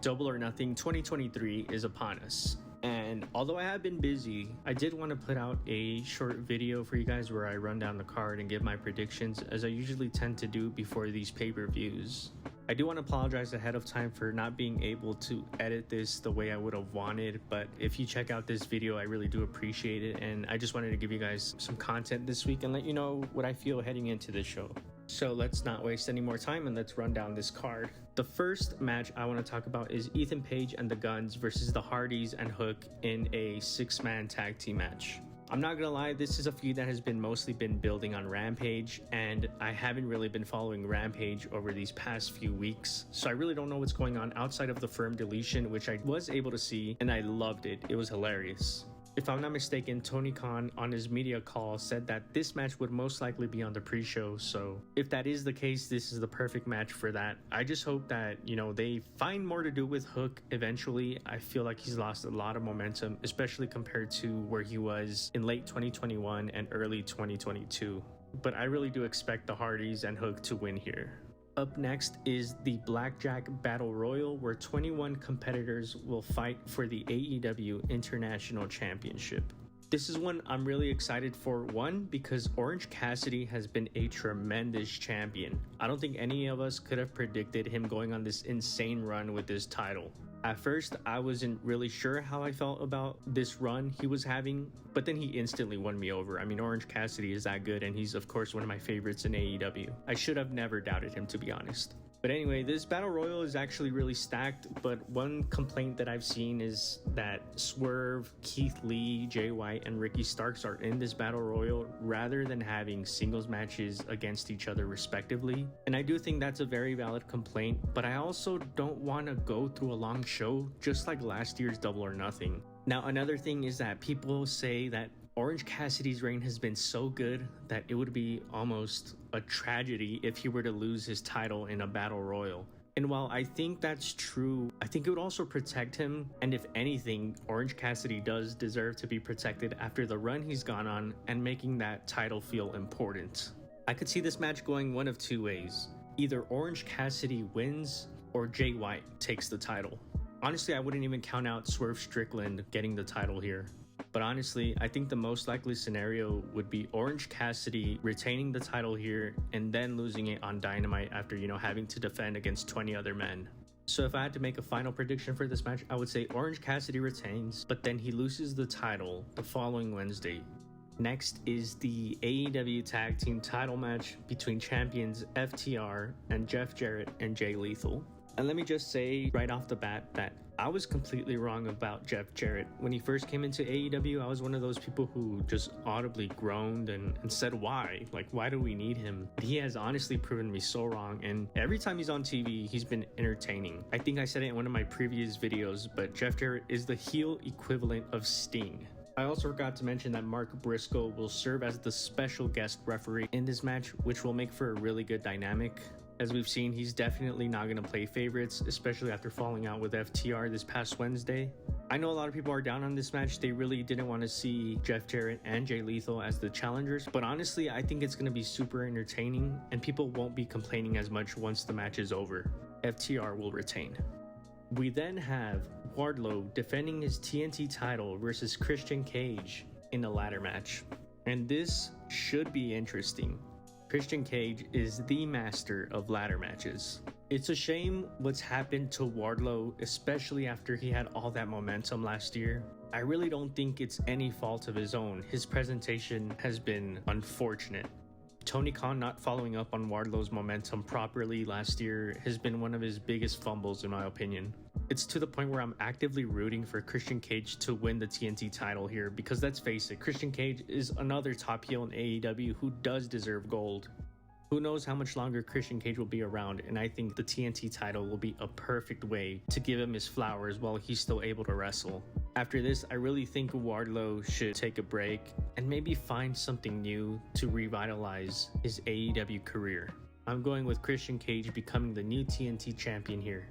Double or Nothing 2023 is upon us. And although I have been busy, I did want to put out a short video for you guys where I run down the card and give my predictions, as I usually tend to do before these pay-per-views. I do want to apologize ahead of time for not being able to edit this the way I would have wanted, but if you check out this video, I really do appreciate it, and I just wanted to give you guys some content this week and let you know what I feel heading into this show. So let's not waste any more time and let's run down this card. The first match I want to talk about is Ethan Page and the Guns versus the Hardys and Hook in a 6-man tag team match. I'm not gonna lie, this is a feud that has mostly been building on Rampage, and I haven't really been following Rampage over these past few weeks, so I really don't know what's going on outside of the firm deletion, which I was able to see, and I loved it. It was hilarious. If I'm not mistaken, Tony Khan on his media call said that this match would most likely be on the pre-show, so if that is the case, this is the perfect match for that. I just hope that, they find more to do with Hook eventually. I feel like he's lost a lot of momentum, especially compared to where he was in late 2021 and early 2022. But I really do expect the Hardys and Hook to win here. Up next is the Blackjack Battle Royal, where 21 competitors will fight for the AEW International Championship. This is one I'm really excited for, one, because Orange Cassidy has been a tremendous champion. I don't think any of us could have predicted him going on this insane run with this title. At first, I wasn't really sure how I felt about this run he was having, but then he instantly won me over. I mean, Orange Cassidy is that good, and he's of course one of my favorites in AEW. I should have never doubted him, to be honest. But anyway, this Battle Royal is actually really stacked, but one complaint that I've seen is that Swerve, Keith Lee, Jay White, and Ricky Starks are in this Battle Royal rather than having singles matches against each other respectively. And I do think that's a very valid complaint, but I also don't want to go through a long show just like last year's Double or Nothing. Now, another thing is that people say that Orange Cassidy's reign has been so good that it would be almost a tragedy if he were to lose his title in a Battle Royal. And while I think that's true, I think it would also protect him. And if anything, Orange Cassidy does deserve to be protected after the run he's gone on and making that title feel important. I could see this match going one of two ways. Either Orange Cassidy wins or Jay White takes the title. Honestly, I wouldn't even count out Swerve Strickland getting the title here. But honestly, I think the most likely scenario would be Orange Cassidy retaining the title here and then losing it on Dynamite after, having to defend against 20 other men. So if I had to make a final prediction for this match, I would say Orange Cassidy retains, but then he loses the title the following Wednesday. Next is the AEW Tag Team Title match between champions FTR and Jeff Jarrett and Jay Lethal. And let me just say right off the bat that I was completely wrong about Jeff Jarrett. When he first came into AEW, I was one of those people who just audibly groaned and said, why? Like, why do we need him? He has honestly proven me so wrong, and every time he's on TV, he's been entertaining. I think I said it in one of my previous videos, but Jeff Jarrett is the heel equivalent of Sting. I also forgot to mention that Mark Briscoe will serve as the special guest referee in this match, which will make for a really good dynamic. As we've seen, he's definitely not going to play favorites, especially after falling out with FTR this past Wednesday. I know a lot of people are down on this match. They really didn't want to see Jeff Jarrett and Jay Lethal as the challengers, but honestly, I think it's going to be super entertaining and people won't be complaining as much once the match is over. FTR will retain. We then have Wardlow defending his TNT title versus Christian Cage in a ladder match. And this should be interesting. Christian Cage is the master of ladder matches. It's a shame what's happened to Wardlow, especially after he had all that momentum last year. I really don't think it's any fault of his own. His presentation has been unfortunate. Tony Khan not following up on Wardlow's momentum properly last year has been one of his biggest fumbles in my opinion. It's to the point where I'm actively rooting for Christian Cage to win the TNT title here because let's face it, Christian Cage is another top heel in AEW who does deserve gold. Who knows how much longer Christian Cage will be around, and I think the TNT title will be a perfect way to give him his flowers while he's still able to wrestle. After this, I really think Wardlow should take a break and maybe find something new to revitalize his AEW career. I'm going with Christian Cage becoming the new TNT champion here.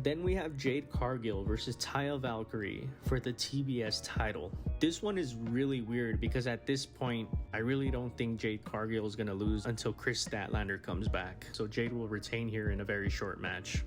Then we have Jade Cargill versus Taya Valkyrie for the TBS title. This one is really weird because at this point, I really don't think Jade Cargill is going to lose until Chris Statlander comes back. So Jade will retain here in a very short match.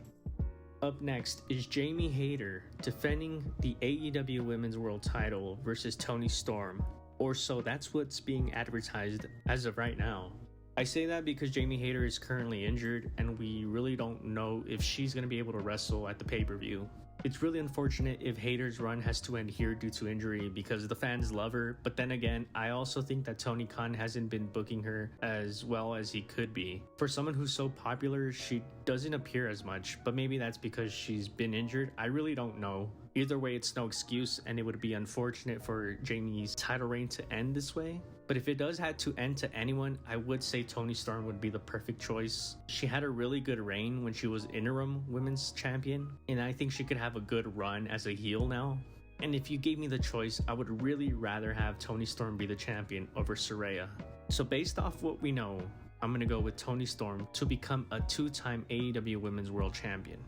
Up next is Jamie Hayter defending the AEW Women's World Title versus Toni Storm, or so that's what's being advertised as of right now. I say that because Jamie Hayter is currently injured and we really don't know if she's going to be able to wrestle at the pay-per-view. It's really unfortunate if Hayter's run has to end here due to injury because the fans love her, but then again, I also think that Tony Khan hasn't been booking her as well as he could be. For someone who's so popular, she doesn't appear as much, but maybe that's because she's been injured. I really don't know. Either way, it's no excuse, and it would be unfortunate for Jamie's title reign to end this way. But if it does have to end to anyone, I would say Toni Storm would be the perfect choice. She had a really good reign when she was interim women's champion, and I think she could have a good run as a heel now. And if you gave me the choice, I would really rather have Toni Storm be the champion over Saraya. So based off what we know, I'm gonna go with Toni Storm to become a 2-time AEW Women's World Champion.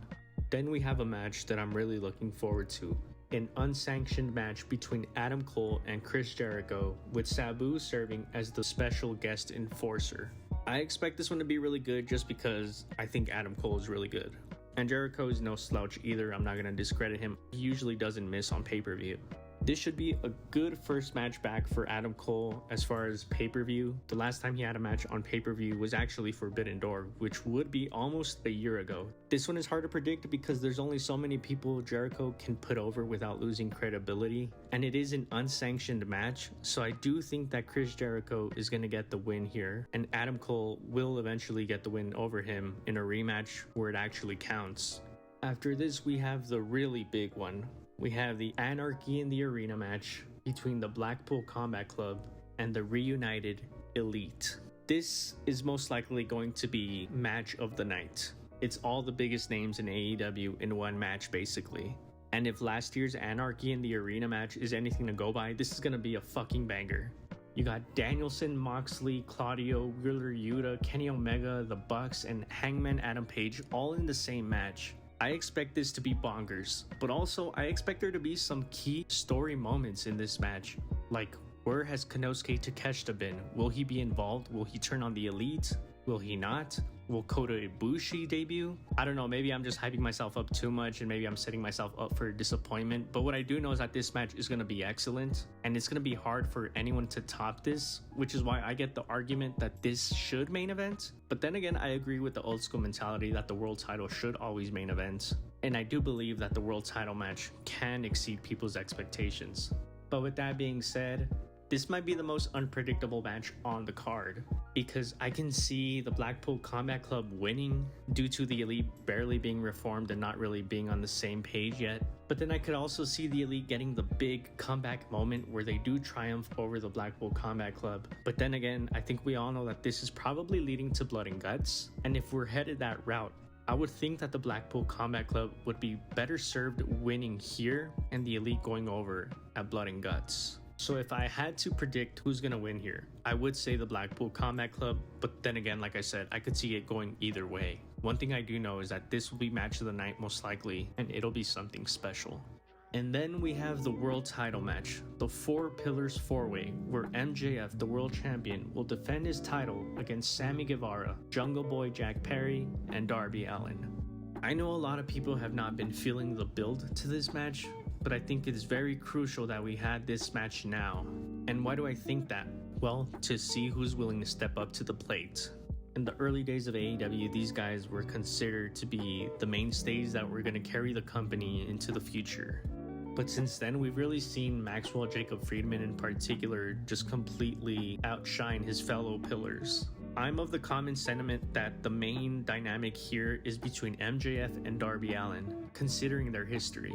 Then we have a match that I'm really looking forward to. An unsanctioned match between Adam Cole and Chris Jericho, with Sabu serving as the special guest enforcer. I expect this one to be really good just because I think Adam Cole is really good. And Jericho is no slouch either, I'm not going to discredit him. He usually doesn't miss on pay-per-view. This should be a good first match back for Adam Cole as far as pay-per-view. The last time he had a match on pay-per-view was actually Forbidden Door, which would be almost a year ago. This one is hard to predict because there's only so many people Jericho can put over without losing credibility, and it is an unsanctioned match, so I do think that Chris Jericho is going to get the win here, and Adam Cole will eventually get the win over him in a rematch where it actually counts. After this, we have the really big one. We have the Anarchy in the Arena match between the Blackpool Combat Club and the reunited Elite. This is most likely going to be match of the night. It's all the biggest names in AEW in one match basically. And if last year's Anarchy in the Arena match is anything to go by, this is gonna be a fucking banger. You got Danielson, Moxley, Claudio, Wheeler Yuta, Kenny Omega, The Bucks, and Hangman Adam Page all in the same match. I expect this to be bonkers, but also I expect there to be some key story moments in this match. Like, where has Konosuke Takeshita been? Will he be involved? Will he turn on the Elite? Will he not? Will Kota Ibushi debut? I don't know, maybe I'm just hyping myself up too much and maybe I'm setting myself up for disappointment, but what I do know is that this match is going to be excellent and it's going to be hard for anyone to top this, which is why I get the argument that this should main event. But then again, I agree with the old school mentality that the world title should always main event, and I do believe that the world title match can exceed people's expectations. But with that being said, this might be the most unpredictable match on the card because I can see the Blackpool Combat Club winning due to the Elite barely being reformed and not really being on the same page yet. But then I could also see the Elite getting the big comeback moment where they do triumph over the Blackpool Combat Club. But then again, I think we all know that this is probably leading to blood and guts. And if we're headed that route, I would think that the Blackpool Combat Club would be better served winning here and the Elite going over at blood and guts. So if I had to predict who's going to win here, I would say the Blackpool Combat Club, but then again, like I said, I could see it going either way. One thing I do know is that this will be match of the night most likely, and it'll be something special. And then we have the world title match, the Four Pillars 4-Way, where MJF, the world champion, will defend his title against Sammy Guevara, Jungle Boy Jack Perry, and Darby Allin. I know a lot of people have not been feeling the build to this match, but I think it's very crucial that we had this match now. And why do I think that? Well, to see who's willing to step up to the plate. In the early days of AEW, these guys were considered to be the mainstays that were going to carry the company into the future. But since then, we've really seen Maxwell Jacob Friedman in particular just completely outshine his fellow pillars. I'm of the common sentiment that the main dynamic here is between MJF and Darby Allin, considering their history.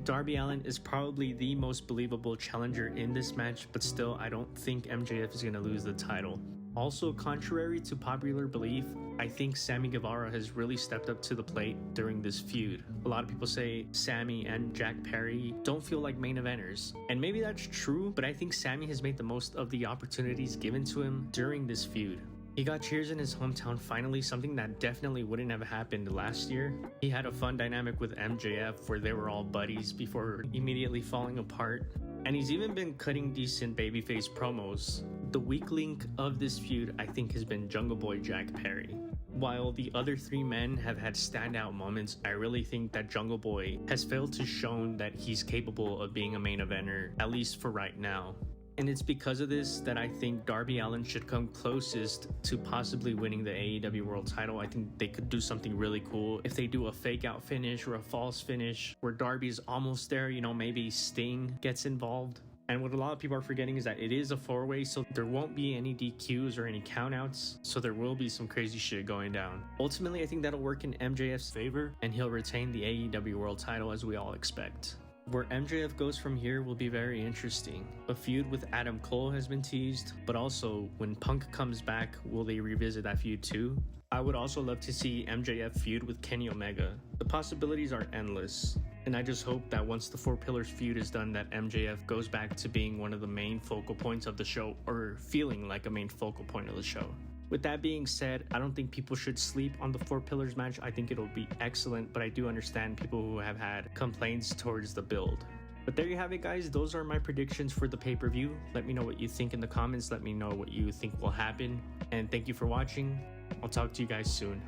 Darby Allin is probably the most believable challenger in this match, but still, I don't think MJF is going to lose the title. Also, contrary to popular belief, I think Sammy Guevara has really stepped up to the plate during this feud. A lot of people say Sammy and Jack Perry don't feel like main eventers, and maybe that's true, but I think Sammy has made the most of the opportunities given to him during this feud. He got cheers in his hometown finally, something that definitely wouldn't have happened last year. He had a fun dynamic with MJF where they were all buddies before immediately falling apart. And he's even been cutting decent babyface promos. The weak link of this feud, I think, has been Jungle Boy Jack Perry. While the other three men have had standout moments, I really think that Jungle Boy has failed to show that he's capable of being a main eventer, at least for right now. And it's because of this that I think Darby Allin should come closest to possibly winning the AEW World Title. I think they could do something really cool if they do a fake out finish or a false finish where Darby's almost there, you know, maybe Sting gets involved. And what a lot of people are forgetting is that it is a four-way, so there won't be any DQs or any countouts, so there will be some crazy shit going down. Ultimately, I think that'll work in MJF's favor, and he'll retain the AEW World Title as we all expect. Where MJF goes from here will be very interesting. A feud with Adam Cole has been teased, but also when Punk comes back, will they revisit that feud too? I would also love to see MJF feud with Kenny Omega. The possibilities are endless, and I just hope that once the Four Pillars feud is done, that MJF goes back to being one of the main focal points of the show, or feeling like a main focal point of the show. With that being said, I don't think people should sleep on the Four Pillars match. I think it'll be excellent, but I do understand people who have had complaints towards the build. But there you have it, guys. Those are my predictions for the pay-per-view. Let me know what you think in the comments. Let me know what you think will happen. And thank you for watching. I'll talk to you guys soon.